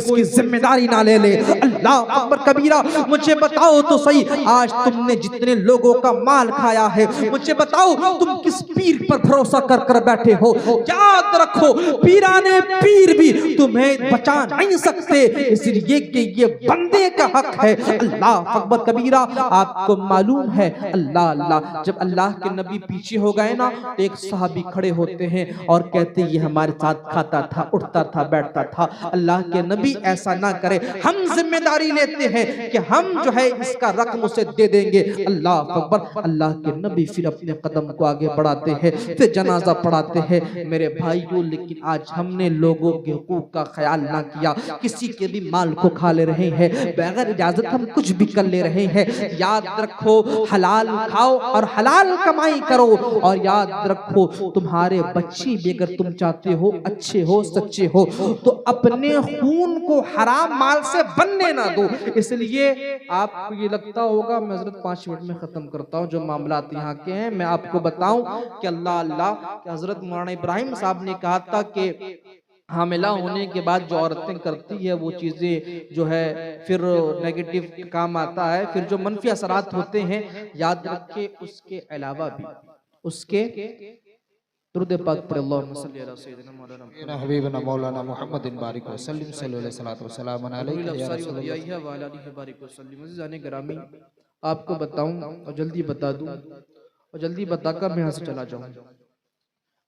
اس کی ذمہ داری نہ لے لے۔ اللہ اکبر کبیرہ۔ مجھے بتاؤ تو صحیح، آج تم نے جتنے لوگوں کا مال کھایا ہے، مجھے بتاؤ تم کس پیر پر بھروسہ کر کر بیٹھے ہو؟ یاد رکھو پیرانے پیر بھی تمہیں بچا نہیں سکتے، اس لیے کہ یہ بندے کا حق ہے۔ اللہ اکبر کبیرہ۔ آپ کو معلوم ہے اللہ جب اللہ کے نبی پیچھے ہو گئے نا تو ایک صحابی کھڑے ہوتے ہیں اور کہتے یہ ہمارے ساتھ کھاتا تھا، اٹھتا تھا، بیٹھتا تھا۔ اللہ کے نبی ایسا نہ کرے، ہم ذمہ داری لیتے ہیں کہ ہم جو ہے اس کا رقم اسے دے دیں گے۔ اللہ اکبر۔ اللہ کے نبی پھر اپنے قدم کو آگے بڑھاتے ہیں، پھر جنازہ پڑھاتے ہیں۔ میرے بھائیوں لیکن آج ہم نے لوگوں کے حقوق کا خیال نہ کیا، کسی کے بھی مال کو کھا لے رہے ہیں، بغیر اجازت ہم کچھ بھی کر لے رہے ہیں۔ یاد رکھو حلال کھاؤ اور حلال کمائی کرو، اور یاد رکھو تمہارے بچے بھی اگر تم چاہتے ہو اچھے ہو، سچے ہو، تو اپنے خون کو حرام مال سے بننے نہ دو۔ اس لیے آپ کو یہ لگتا ہوگا میں حضرت 5 منٹ میں ختم کرتا ہوں جو معاملات یہاں کے ہیں۔ میں آپ کو بتاؤں کہ اللہ کہ حضرت مولانا ابراہیم صاحب نے کہا تھا کہ حاملہ ہونے کے بعد جو عورتیں کرتی ہے وہ چیزیں جو ہے پھر نیگیٹو کام آتا ہے، پھر جو منفی اثرات ہوتے ہیں، یاد رکھے اس کے علاوہ بھی اس کے درود پاک پر اللہم صلی علی سیدنا مولانا حبیبنا مولانا محمد بارک وسلم صلی اللہ علیہ وسلم علیہ یا رسول اللہ وعلی آلہ بارک وسلم۔ عزیزان گرامی آپ کو بتاؤں اور جلدی بتا دوں اور جلدی بتا کر میں یہاں سے چلا جاؤں۔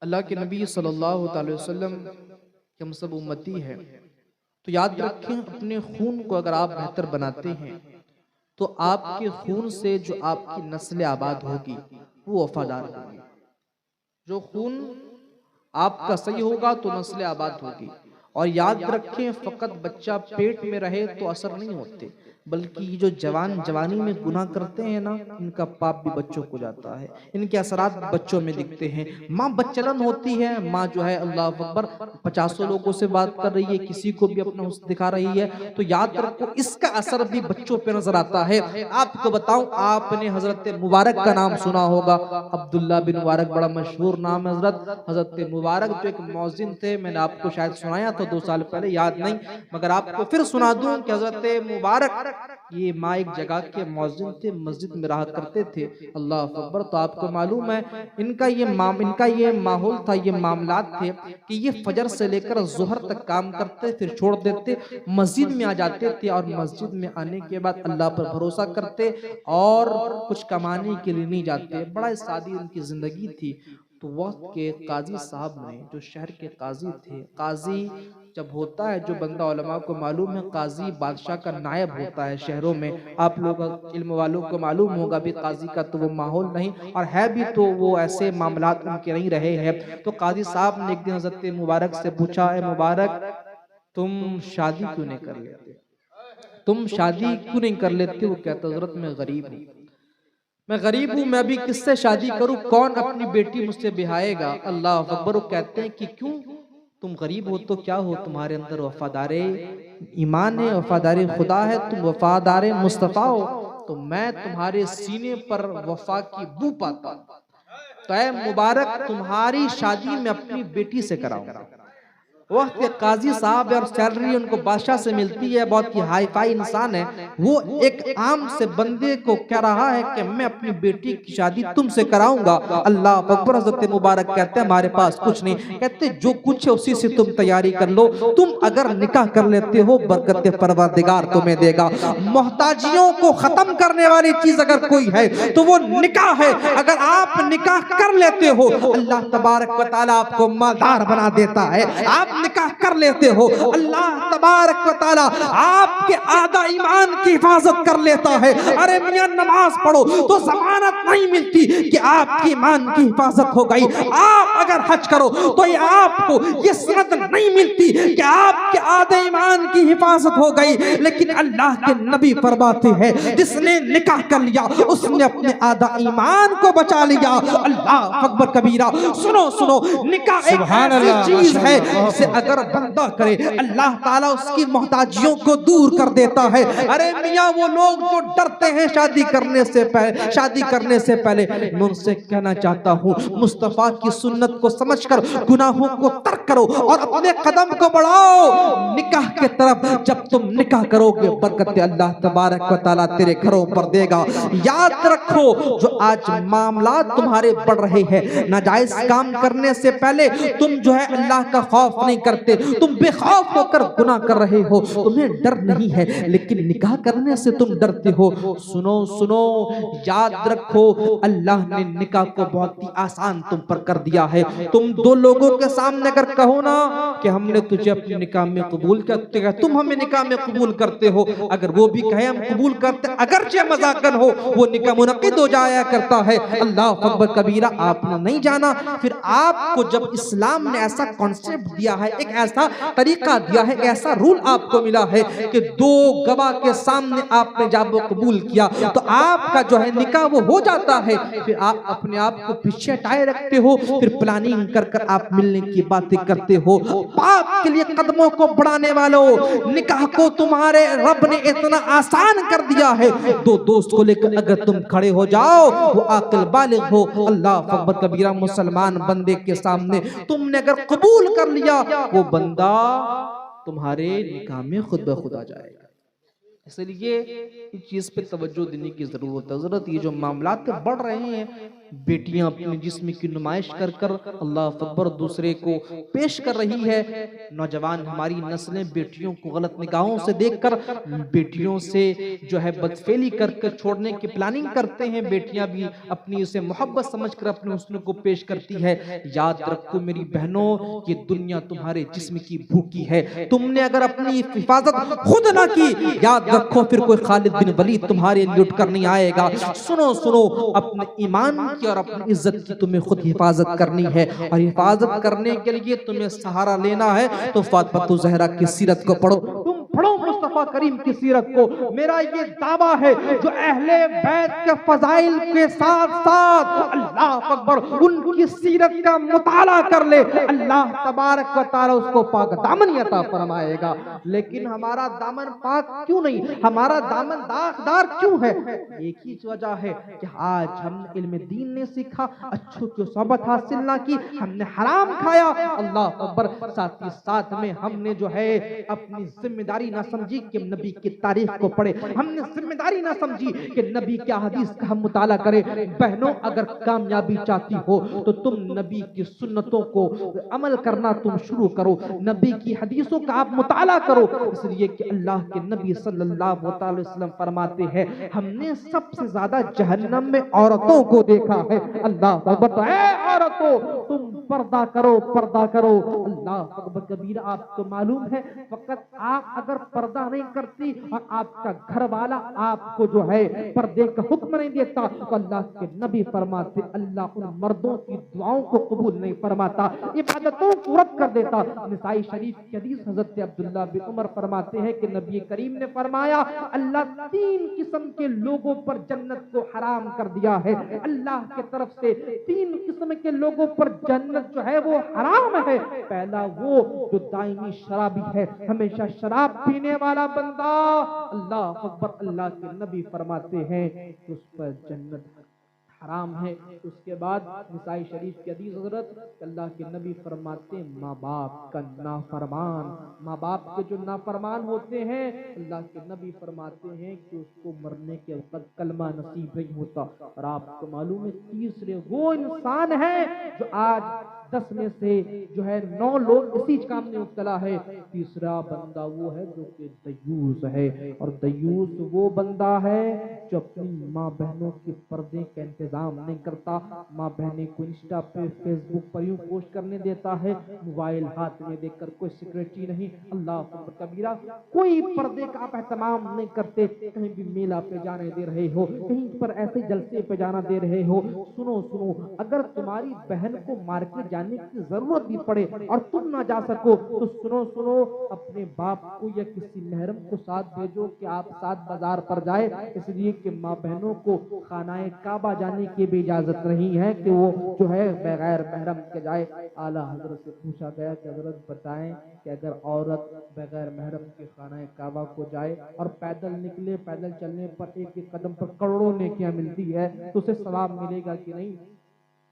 اللہ کے نبی صلی اللہ علیہ وسلم کہ ہم سب امتی ہیں، تو یاد رکھیں اپنے خون کو اگر آپ بہتر بناتے ہیں تو آپ کے خون سے جو آپ کی نسل آباد ہوگی وہ وفادار ہوگی۔ جو خون آپ کا صحیح ہوگا تو نسل آباد ہوگی۔ اور یاد رکھیں فقط بچہ پیٹ میں رہے تو اثر نہیں ہوتے، بلکہ یہ جو جوانی میں گناہ کرتے ہیں نا ان کا پاپ بھی بچوں کو جاتا ہے، ان کے اثرات بچوں میں دکھتے ہیں۔ ماں بچلن ہوتی ہے، ماں جو ہے اللہ اکبر 50 لوگوں سے بات کر رہی ہے، کسی کو بھی اپنا حسن دکھا رہی ہے، تو یاد رکھو اس کا اثر بھی بچوں پہ نظر آتا ہے۔ آپ کو بتاؤں آپ نے حضرت مبارک کا نام سنا ہوگا، عبداللہ بن مبارک بڑا مشہور نام ہے۔ حضرت مبارک جو ایک مؤذن تھے، میں نے آپ کو شاید سنایا تھا 2 سال پہلے، یاد نہیں، مگر آپ کو پھر سنا دوں کہ حضرت مبارک یہ ماں ایک جگہ کے مؤذن تھے، مسجد میں رہا کرتے تھے۔ اللہ اکبر۔ تو آپ کو معلوم ہے ان کا یہ ماحول تھا، یہ معاملات تھے کہ یہ فجر سے لے کر ظہر تک کام کرتے، پھر چھوڑ دیتے، مسجد میں آ جاتے تھے، اور مسجد میں آنے کے بعد اللہ پر بھروسہ کرتے اور کچھ کمانے کے لیے نہیں جاتے۔ بڑا سادی ان کی زندگی تھی۔ تو وقت کے قاضی صاحب نے، جو شہر کے قاضی تھے، قاضی جب ہوتا ہے، جو بندہ علماء کو معلوم ہے قاضی بادشاہ کا نائب ہوتا ہے شہروں میں، آپ لوگ علم والوں کو معلوم ہوگا بھی قاضی کا تو وہ ماحول نہیں، اور ہے بھی تو وہ ایسے معاملات ان کے نہیں رہے ہیں۔ تو قاضی صاحب نے ایک دن حضرت مبارک سے پوچھا، اے مبارک تم شادی کیوں نہیں کر لیتے؟ تم شادی کیوں نہیں کر لیتے؟ وہ کہتا حضرت میں غریب ہوں، میں غریب ہوں، میں ابھی کس سے شادی کروں، کون اپنی بیٹی مجھ سے بیاہے گا؟ اللہ اکبر۔ وہ کہتے ہیں کہ کیوں تم غریب ہو تو کیا ہو، تمہارے اندر وفادار ایمان ہے، وفادار خدا ہے، تم وفادار مصطفیٰ ہو، تو میں تمہارے سینے پر وفا کی بو پاتا ہوں، تو اے مبارک تمہاری شادی میں اپنی بیٹی سے کراؤں گا۔ وقت کے قاضی صاحب اور سیلری ان کو بادشاہ سے ملتی ہے، بہت ہی ہائی فائی انسان ہے، وہ ایک عام سے بندے کو کہہ رہا ہے کہ میں اپنی بیٹی کی شادی تم سے کراؤں گا۔ اللہ اکبر۔ حضرت مبارک کہتے ہیں ہمارے پاس کچھ نہیں، کہتے جو کچھ ہے اسی سے تم تیاری کر لو، تم اگر نکاح کر لیتے ہو برکت پروردگار تمہیں دے گا۔ محتاجیوں کو ختم کرنے والی چیز اگر کوئی ہے تو وہ نکاح ہے، اگر آپ نکاح کر لیتے ہو اللہ تبارک و تعالیٰ آپ کو مالدار بنا دیتا ہے۔ آپ نکاح کر لیتے ہو اللہ تبارک و تعالیٰ آپ کے آدھا ایمان کی حفاظت کر لیتا ہے۔ ارے میاں نماز پڑھو تو ضمانت نہیں ملتی کہ آپ کی ایمان کی حفاظت ہو گئی، آپ اگر حج کرو تو یہ آپ کو یہ سند نہیں ملتی کہ آپ کے آدھے ایمان کی حفاظت ہو گئی، لیکن اللہ کے نبی فرماتے ہیں جس نے نکاح کر لیا اس نے اپنے آدھا ایمان کو بچا لیا۔ اللہ اکبر کبیرہ۔ سنو نکاح ایک ایسی چیز ہے جسے اگر بندہ کرے اللہ تعالیٰ اس کی محتاجیوں کو دور کر دیتا ہے۔ ارے میاں وہ لوگ جو ڈرتے ہیں شادی کرنے سے پہلے میں ان سے کہنا چاہتا ہوں مصطفیٰ کی سنت کو سمجھ کر گناہوں کو ترک کرو اور اپنے قدم کو بڑھاؤ نکاح کے طرف۔ جب تم نکاح کرو گے برکت اللہ تبارک و تعالیٰ تیرے گھروں پر دے گا۔ یاد رکھو جو آج معاملات تمہارے بڑھ رہے ہیں، ناجائز کام کرنے سے پہلے تم جو ہے اللہ کا خوف نہیں کرتے، تم بے خوف ہو کر گناہ کر رہے ہو، تمہیں ڈر نہیں ہے، لیکن نکاح کرنے سے تم ڈرتے ہو۔ سنو یاد رکھو اللہ نے نکاح کو بہت ہی آسان تم پر کر دیا ہے۔ تم دو لوگوں کے سامنے اگر کہو نا کہ ہم نے تجھے اپنے نکاح میں قبول کیا، تم ہمیں نکاح میں قبول کرتے ہو، اگر وہ بھی کہے ہم قبول کرتے، اگرچہ مذاقن ہو، وہ نکاح منعقد ہو جایا کرتا ہے۔ اللہ اکبر کبیرہ آپ نے نہیں جانا۔ پھر آپ کو جب اسلام نے ایسا کانسیپٹ دیا ہے، ایک ایسا طریقہ دیا ہے، ایسا رول آپ کو ملا ہے کہ دو گواہ کے سامنے آپ نے جب وہ قبول کیا تو آپ کا جو ہے نکاح وہ ہو جاتا ہے۔ پھر آپ اپنے آپ کو پیچھے ہٹائے رکھتے ہو، پھر پلاننگ کر کر آپ ملنے کی باتیں کرتے ہو۔ پاپ کے لیے قدموں کو بڑھانے والوں، نکاح کو تمہارے رب نے اتنا آسان کر دیا ہے، دو دوست کو لے کر اگر تم کھڑے ہو جاؤ، وہ عاقل بالغ ہو، اللہ اکبر کبیرہ مسلمان بندے کے سامنے تم نے اگر قبول کر لیا، وہ بندہ تمہارے نکاح میں خود بخود آ جائے گا۔ اس لیے اس چیز پہ توجہ دینے کی ضرورت یہ جو معاملات بڑھ رہے ہیں، بیٹیاں اپنے جسم کی نمائش کر کر اللہ اکبر دوسرے کو پیش کر رہی ہے۔ نوجوان ہماری نسلیں بیٹیوں کو غلط نگاہوں سے دیکھ کر بیٹیوں سے جو ہے بدفعلی کر کر چھوڑنے کی پلاننگ کرتے ہیں۔ بیٹیاں بھی اپنی اسے محبت سمجھ کر اپنے حسن کو پیش کرتی ہے۔ یاد رکھو میری بہنوں، یہ دنیا تمہارے جسم کی بھوکی ہے، تم نے اگر اپنی حفاظت خود نہ کی، یاد رکھو پھر کوئی خالد بن ولید تمہارے لیے اٹھ کر نہیں آئے گا۔ سنو اپنے ایمان کی اور اپنی عزت کی تمہیں خود حفاظت کرنی ہے، اور حفاظت کرنے کے لیے تمہیں سہارا لینا ہے تو فاطمہ زہرا کی سیرت کو پڑھو، تم پڑھو مصطفیٰ کریم کی سیرت کو۔ میرا یہ دعویٰ ہے جو اہل بیت کے فضائل کے ساتھ ساتھ اللہ اکبر ان کی سیرت کا مطالعہ کر لے، اللہ تبارک و تعالی اس کو پاک دامنی عطا فرمائے گا۔ لیکن ہمارا دامن پاک کیوں نہیں، ہمارا دامن داغدار کیوں ہے؟ ایک ہی وجہ ہے کہ آج ہم نے علم دین نہیں سیکھا، اچھوں کی صحبت حاصل نہ کی، ہم نے حرام کھایا، اللہ اکبر، ساتھ ہی ساتھ میں ہم نے جو ہے اپنی ذمہ داری نہ سمجھی کہ نبی کی تاریخ کو پڑھے، ہم نے ذمہ داری نہ سمجھی کہ نبی کی حدیث کا ہم مطالعہ کرے۔ بہنوں اگر کامیابی چاہتی ہو تو تم نبی کی سنتوں کو عمل کرنا تم شروع کرو، نبی کی حدیثوں کا آپ مطالعہ کرو، اس لیے کہ اللہ کے نبی صلی اللہ علیہ وسلم فرماتے ہیں ہم نے سب سے زیادہ جہنم میں عورتوں کو دیکھا ہے۔ اللہ اکبر، اے عورتوں تم پردہ کرو، پردہ کرو۔ اللہ اکبر کبیرہ، آپ کو معلوم ہے فقط آپ اگر پردہ نہیں کرتی اور آپ کا گھر والا آپ کو جو ہے پردے کا حکم نہیں دیتا تو اللہ کے نبی فرماتے اللہ ان مردوں کی دعاؤں کو قبول نہیں فرماتا، عبادتوں کو رد کر دیتا۔ نسائی شریف کی حدیث حضرت عبداللہ بن عمر فرماتے ہیں کہ نبی کریم نے فرمایا اللہ 3 قسم کے لوگوں پر جنت کو حرام کر دیا ہے، اللہ کی طرف سے 3 قسم کے لوگوں پر جنت جو ہے وہ حرام ہے۔ پہلا وہ جو دائمی شرابی ہے، ہمیشہ شراب پینے والا بندہ، اللہ اکبر، اللہ کے نبی فرماتے ہیں کہ اس پر جنت حرام ہے۔ اس کے بعد نسائی شریف کی حدیث حضرت اللہ کے نبی فرماتے ہیں ماں باپ کا نافرمان، ماں باپ کے جو نافرمان ہوتے ہیں اللہ کے نبی فرماتے ہیں کہ اس کو مرنے کے وقت کلمہ نصیب نہیں ہوتا۔ اور آپ کو معلوم ہے تیسرے وہ انسان ہے جو آج 10 میں سے جو ہے 9 لوگ اسی کام میں مبتلا ہے۔ تیسرا بندہ وہ ہے جو کہ دیوس ہے، اور دیوس وہ بندہ ہے جو اپنی ماں بہنوں کے پردے کا انتظام نہیں کرتا، ماں بہنیں کو انسٹا پہ فیس بک پر یوں پوسٹ کرنے دیتا ہے، موبائل ہاتھ میں دیکھ کر کوئی سیکریٹری نہیں، اللہ اکبر کبیرہ، کوئی پردے کا آپ اہتمام نہیں کرتے، کہیں بھی میلہ پہ جانے دے رہے ہو، کہیں پر ایسے جلسے پہ جانا دے رہے ہو۔ سنو اگر تمہاری بہن کو مارکیٹ جانے جانے کی ضرورت بھی پڑے اور تم نہ جا سکو تو سنو اپنے باپ کو یا کسی محرم کو ساتھ بھیجو کہ آپ ساتھ بازار پر جائے، اس لیے کہ ماں بہنوں کو خانہ کعبہ جانے کی بھی اجازت نہیں ہے کہ وہ جو ہے بغیر محرم کے جائے۔ اعلیٰ حضرت سے پوچھا گیا کہ حضرت بتائیں کہ اگر عورت بغیر محرم کے خانہ کعبہ کو جائے اور پیدل نکلے، پیدل چلنے پر ایک ایک قدم پر کروڑوں نیکیاں ملتی ہے تو اسے ثواب ملے گا کہ نہیں؟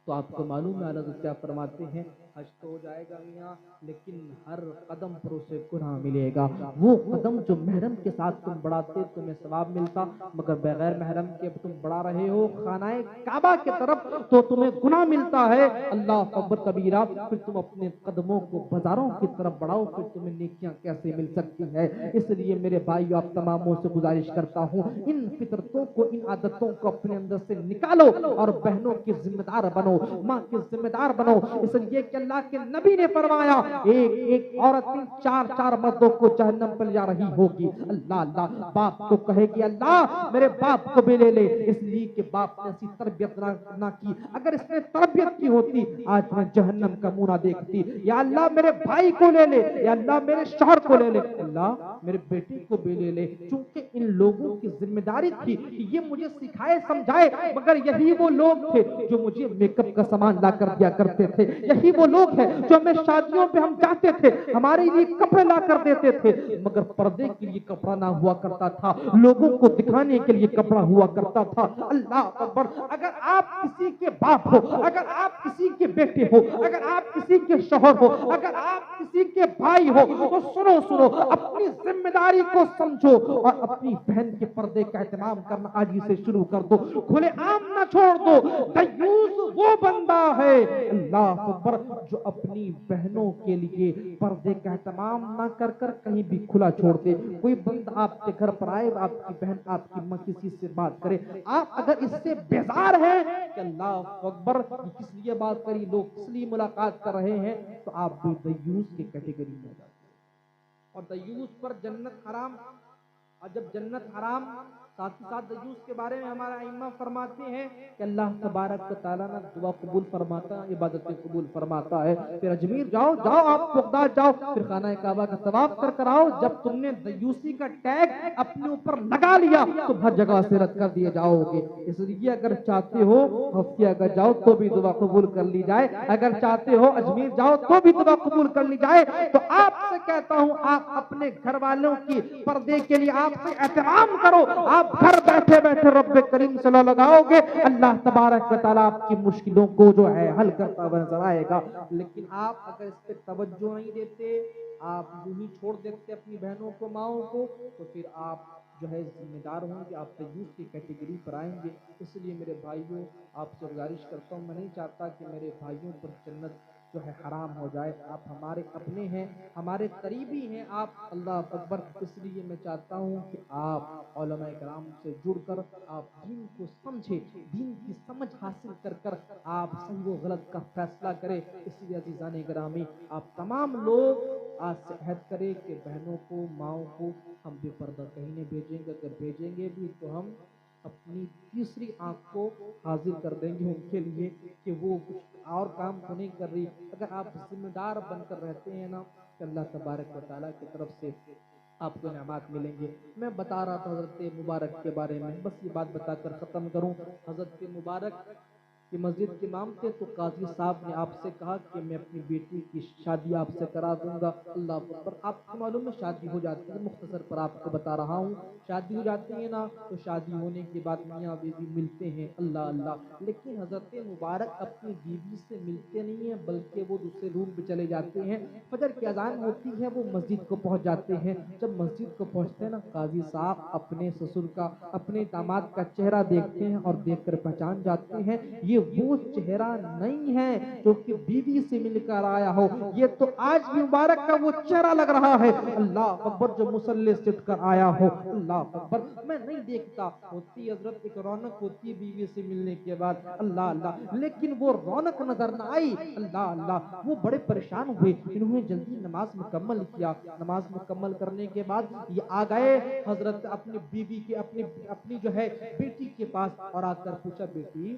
تو آپ کو معلوم ہے اعلیٰ حضرت کیا فرماتے ہیں، حج تو ہو جائے گا میاں لیکن ہر قدم پر اسے گناہ ملے گا۔ وہ قدم جو محرم کے ساتھ تم بڑھاتے تمہیں ثواب ملتا، مگر بغیر محرم کے تم بڑھا رہے ہو خانہ کعبہ کی طرف تو تمہیں گناہ ملتا ہے۔ اللہ اکبر کبیرہ، پھر تم اپنے قدموں کو بازاروں کی طرف بڑھاؤ، پھر تمہیں نیکیاں کیسے مل سکتی ہے؟ اس لیے میرے بھائیو آپ تماموں سے گزارش کرتا ہوں، ان فطرتوں کو، ان عادتوں کو اپنے اندر سے نکالو اور بہنوں کی ذمہ دار بنو، ماں کی ذمہ دار بنو۔ اس لیے کہ اللہ کے نبی نے فرمایا ایک عورت چار مردوں کو جہنم پر جا رہی ہوگی۔ اللہ باپ کو کہے گی اللہ میرے باپ کو بھی لے لے، اس لیے کہ باپ نے ایسی تربیت نہ کی، اگر اس نے تربیت کی ہوتی آج میں جہنم کا منہ نہ دیکھتی۔ یا اللہ میرے بھائی کو لے لے، یا اللہ میرے شوہر کو لے لے، اللہ میرے بیٹی کو بھی لے لے، چونکہ ان لوگوں کی ذمہ داری تھی کہ یہ مجھے سکھائے سمجھائے، مگر یہی وہ لوگ تھے جو مجھے میک اپ کا سامان لا کر دیا کرتے تھے، یہی وہ لوگ ہیں جو ہمیں شادیوں پہ ہم جاتے تھے ہمارے لیے کپڑے لا کر دیتے تھے، مگر پردے کے لیے کپڑا نہ ہوا کرتا تھا، لوگوں کو دکھانے کے لیے کپڑا ہوا کرتا تھا۔ اللہ اکبر، اگر آپ کسی کے باپ ہو، اگر آپ کسی کے بیٹے ہو، اگر آپ کسی کے شوہر ہو، اگر آپ کسی کے بھائی ہو تو سنو اپنی ذمہ داری کو سمجھو اور اپنی بہن کے پردے کا اہتمام کرنا آج ہی سے شروع کر دو، کھلے عام نہ چھوڑ دو۔ دیوس وہ بندہ ہے اللہ اکبر جو اپنی بہنوں کے لیے پردے کا اہتمام نہ کر کہیں بھی کھلا چھوڑ دے۔ کوئی بندہ آپ کے گھر پر آئے، آپ کی بہن آپ کی ماں کسی سے بات کرے، آپ اگر اس سے بیزار ہیں کہ اللہ اکبر کس لیے بات کری، لوگ کس لیے ملاقات کر رہے ہیں، تو آپ بھی دیوس کی کیٹیگری میں جاتے ہیں۔ اور دیوس پر جنت حرام، اور جب جنت حرام ساتھ ہی ساتھ دیوس کے بارے میں ہمارا ائمہ فرماتے ہیں کہ اللہ تبارک و تعالیٰ نے دعا قبول فرماتا ہے، عبادتیں قبول فرماتا ہے۔ پھر اجمیر جاؤ آپ بغداد جاؤ، پھر خانہ کعبہ کا طواف کر آؤ، جب تم نے دیوسی کا ٹیگ اپنے اوپر لگا لیا تو ہر جگہ سے رد کر دیے جاؤ گے۔ اس لیے اگر چاہتے ہو ہفتے اگر جاؤ تو بھی دعا قبول کر لی جائے، اگر چاہتے ہو اجمیر جاؤ تو بھی دعا قبول کر لی جائے، تو آپ سے کہتا ہوں آپ اپنے گھر والوں کی پردے کے لیے آپ سے اہتمام کرو، آپ گھر بیٹھے رب کریم صلی اللہ لگاؤ گے، اللہ تبارک و تعالیٰ آپ کی مشکلوں کو جو ہے حل کرتا ہوا نظر آئے گا۔ لیکن آپ اگر اس پہ توجہ نہیں دیتے، آپ یوں ہی چھوڑ دیتے اپنی بہنوں کو، ماؤں کو، تو پھر آپ جو ہے ذمہ دار ہوں گے، آپ دیوس کی کیٹیگری پر آئیں گے۔ اس لیے میرے بھائیوں آپ سے گزارش کرتا ہوں، میں نہیں چاہتا کہ میرے بھائیوں پر جنت جو ہے حرام ہو جائے، آپ ہمارے اپنے ہیں، ہمارے قریبی ہیں آپ، اللہ اکبر، اس لیے میں چاہتا ہوں کہ آپ علماء کرام سے جڑ کر آپ دین کو سمجھے، دین کی سمجھ حاصل کر آپ صحیح و غلط کا فیصلہ کرے۔ اس لیے عزیزان گرامی آپ تمام لوگ آج سے عہد کریں کہ بہنوں کو، ماؤں کو ہم بے پردہ کہیں نہیں بھیجیں گے، اگر بھیجیں گے بھی تو ہم اپنی تیسری آنکھ کو حاضر کر دیں گے ان کے لیے کہ وہ کچھ اور کام تو نہیں کر رہی۔ اگر آپ ذمہ دار بن کر رہتے ہیں نا کہ اللہ تبارک و تعالیٰ کی طرف سے آپ کو انعامات ملیں گے۔ میں بتا رہا تھا حضرت مبارک کے بارے میں، بس یہ بات بتا کر ختم کروں۔ حضرت مبارک کی مسجد کے امام تھے، تو قاضی صاحب نے آپ سے کہا کہ میں اپنی بیٹی کی شادی آپ سے کرا دوں گا۔ اللہ اکبر، آپ کو معلوم ہے شادی ہو جاتی ہے، مختصر پر آپ کو بتا رہا ہوں، شادی ہو جاتی ہے نا تو شادی ہونے کے بعد میاں بیوی ملتے ہیں، اللہ، لیکن حضرت مبارک اپنی بیوی سے ملتے نہیں ہیں بلکہ وہ دوسرے روم پہ چلے جاتے ہیں۔ فجر کی اذان ہوتی ہے، وہ مسجد کو پہنچ جاتے ہیں۔ جب مسجد کو پہنچتے ہیں نا، قاضی صاحب اپنے سسر کا، اپنے داماد کا چہرہ دیکھتے ہیں اور دیکھ کر پہچان جاتے ہیں یہ وہ چہرہ نہیں ہے جو کہ بیوی سے مل کر آیا ہو، یہ تو آج بھی مبارک کا وہ چہرہ لگ رہا ہے، اللہ اکبر، جو مصلی سے اٹھ کر آیا ہو، اللہ اکبر۔ میں نہیں دیکھتا، ہوتی حضرت ایک رونق ہوتی ہے بیوی سے ملنے کے بعد، اللہ، لیکن وہ رونق نظر نہ آئی، اللہ، وہ بڑے پریشان ہوئے، انہوں نے جلدی نماز مکمل کیا، نماز مکمل کرنے کے بعد یہ آ گئے حضرت اپنی بیوی کے، اپنی جو ہے بیٹی کے پاس، اور آ کر پوچھا بیٹی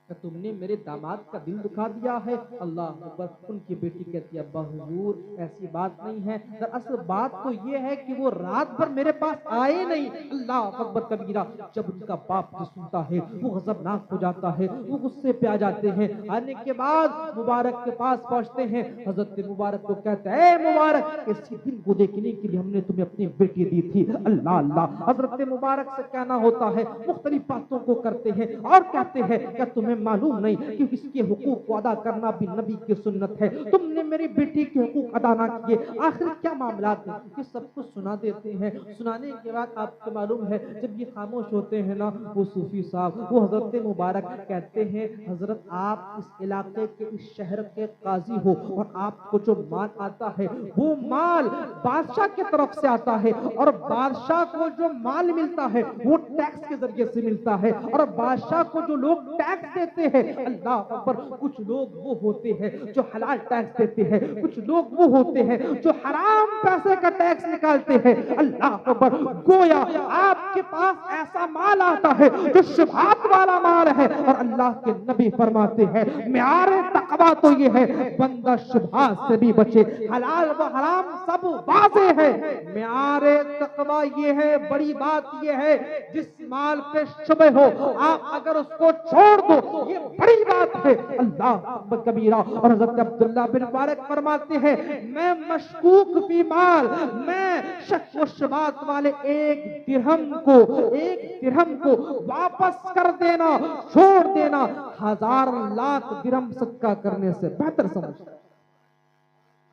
کہ تم نے میرے داماد کا دل دکھا دیا ہے. اللہ اکبر. ان کی بیٹی کہتی ہے ابا حضور ایسی بات نہیں ہے, دراصل بات تو یہ ہے کہ وہ رات بھر میرے پاس آئے نہیں. اللہ اکبر کبیرہ. جب ان کا باپ جو سنتا ہے وہ غضبناک ہو جاتا ہے, وہ غصے پہ آ جاتے ہیں. آنے کے بعد مبارک کے پاس پہنچتے ہیں. حضرت مبارک کو کہتے ہیں اے مبارک اسی دن کو دیکھنے کے لیے ہم نے تمہیں اپنی بیٹی دی تھی. اللہ اللہ. حضرت مبارک سے کہنا ہوتا ہے, مختلف باتوں کو کرتے ہیں اور کہتے ہیں کہ تمہیں معلوم نہیں کہ اس کے حقوق کو ادا کرنا بھی نبی کی سنت ہے, تم نے میری بیٹی کے حقوق ادا نہ کیے, آخر کیا معاملات ہیں. یہ سب کچھ سنا دیتے ہیں. سنانے کے بعد آپ کو معلوم ہے جب یہ خاموش ہوتے ہیں نا, وہ صوفی صاحب وہ حضرت مبارک کہتے ہیں حضرت آپ اس علاقے کے اس شہر کے قاضی ہو اور آپ کو جو مال آتا ہے وہ مال بادشاہ کی طرف سے آتا ہے, اور بادشاہ کو جو مال ملتا ہے وہ ٹیکس کے ذریعے سے ملتا ہے, اور بادشاہ کو جو لوگ ٹیکس دیتے ہیں اللہ اکبر, کچھ لوگ وہ ہوتے ہیں جو حلال ٹیکس دیتے ہیں, کچھ لوگ وہ ہوتے ہیں جو حرام پیسے کا ٹیکس نکالتے ہیں. اللہ اکبر. گویا آپ کے پاس ایسا مال آتا ہے جو شبہات والا مال ہے, اور اللہ کے نبی فرماتے ہیں معیار تقویٰ تو یہ ہے بندہ شبہات سے بھی بچے, حلال و حرام سب واضح ہے. معیار تقویٰ یہ ہے, بڑی بات یہ ہے جس مال پہ شبہ ہو آپ اگر اس کو چھوڑ دو یہ بڑی بات ہے. اللہ اکبر کبیرہ. اور حضرت عبداللہ بن مبارک فرماتے ہیں میں مشکوک فی مال, میں شک و شبہات والے ایک درہم کو واپس کر دینا, چھوڑ دینا 1000 لاکھ درہم صدقہ کرنے سے بہتر سمجھتا.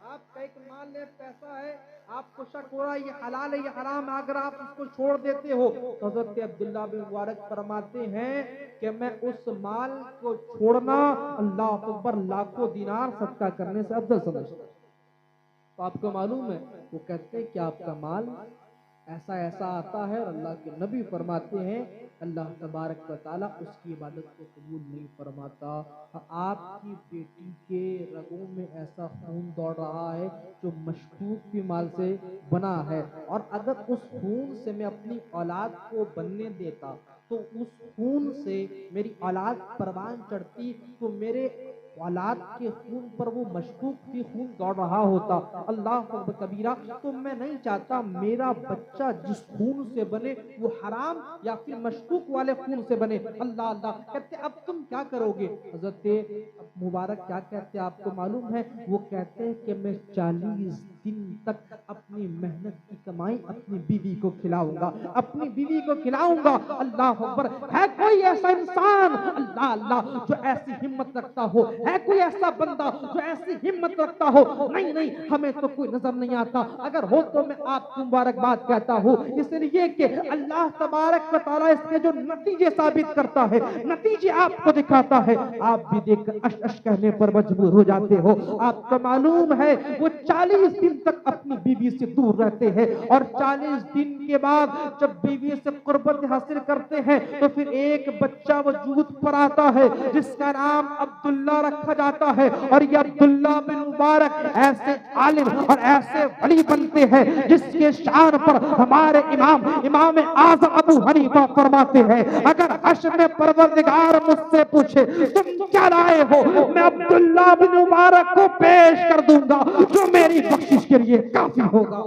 آپ کا ایک مال ہے, پیسہ ہے, آپ کو شک ہو رہا ہے یہ حلال ہے یہ حرام ہے, اگر آپ اس کو چھوڑ دیتے ہو تو حضرت عبداللہ بن مبارک فرماتے ہیں کہ میں اس مال کو چھوڑنا اللہ اکبر لاکھوں دینار صدقہ کرنے سے افضل سمجھتا. تو آپ کو معلوم ہے وہ کہتے ہیں کہ آپ کا مال ایسا آتا ہے, اور اللہ کے نبی فرماتے ہیں اللہ تبارک و تعالیٰ اس کی عبادت کو قبول نہیں فرماتا. آپ کی بیٹی کے رگوں میں ایسا خون دوڑ رہا ہے جو مشکوک بھی مال سے بنا ہے, اور اگر اس خون سے میں اپنی اولاد کو بننے دیتا تو اس خون سے میری اولاد پروان چڑھتی تو میرے اولاد کے خون پر وہ مشکوک بھی خون دوڑ رہا ہوتا. اللہ اکبر کبیرہ. تو میں نہیں چاہتا میرا بچہ جس خون سے بنے وہ حرام یا پھر مشکوک والے خون سے بنے. اللہ اللہ. کہتے اب تم کیا کرو گے؟ حضرت مبارک کیا کہتے آپ کو معلوم ہے؟ وہ کہتے ہیں کہ میں 40 دن تک اپنی محنت کی کمائی اپنی بیوی کو کھلاؤں گا, اپنی بیوی کو کھلاؤں گا. اللہ اکبر. ہے کوئی ایسا انسان اللہ اللہ جو ایسی ہمت رکھتا ہو؟ ہے کوئی ایسا بندہ جو ایسی ہمت رکھتا ہو؟ نہیں, ہمیں تو کوئی نظر نہیں آتا. اگر ہو تو میں آپ کو مبارکباد کہتا ہوں, اس لیے کہ اللہ تبارک و تعالیٰ اس کے جو نتیجے ثابت کرتا ہے, نتیجے آپ کو دکھاتا ہے, آپ بھی دیکھ کر اش کہنے پر مجبور ہو جاتے ہو. آپ کو معلوم ہے وہ 40 دن تک اپنی بیوی سے دور رہتے ہیں, اور 40 دن کے بعد جب بیوی سے قربت حاصل کرتے ہیں تو پھر ایک بچہ وجود پر آتا ہے جس کا نام عبداللہ رکھا جاتا ہے. اور یہ عبداللہ بن مبارک ایسے عالم اور ایسے ولی بنتے ہیں جس کے شان پر ہمارے امام اعظم ابو حنیفہ فرماتے ہیں اگر حشر میں پروردگار مجھ سے پوچھے تم کیا لائے ہو, میں عبداللہ بن مبارک کو پیش کر دوں گا جو میری بخشش کے لیے کافی ہوگا.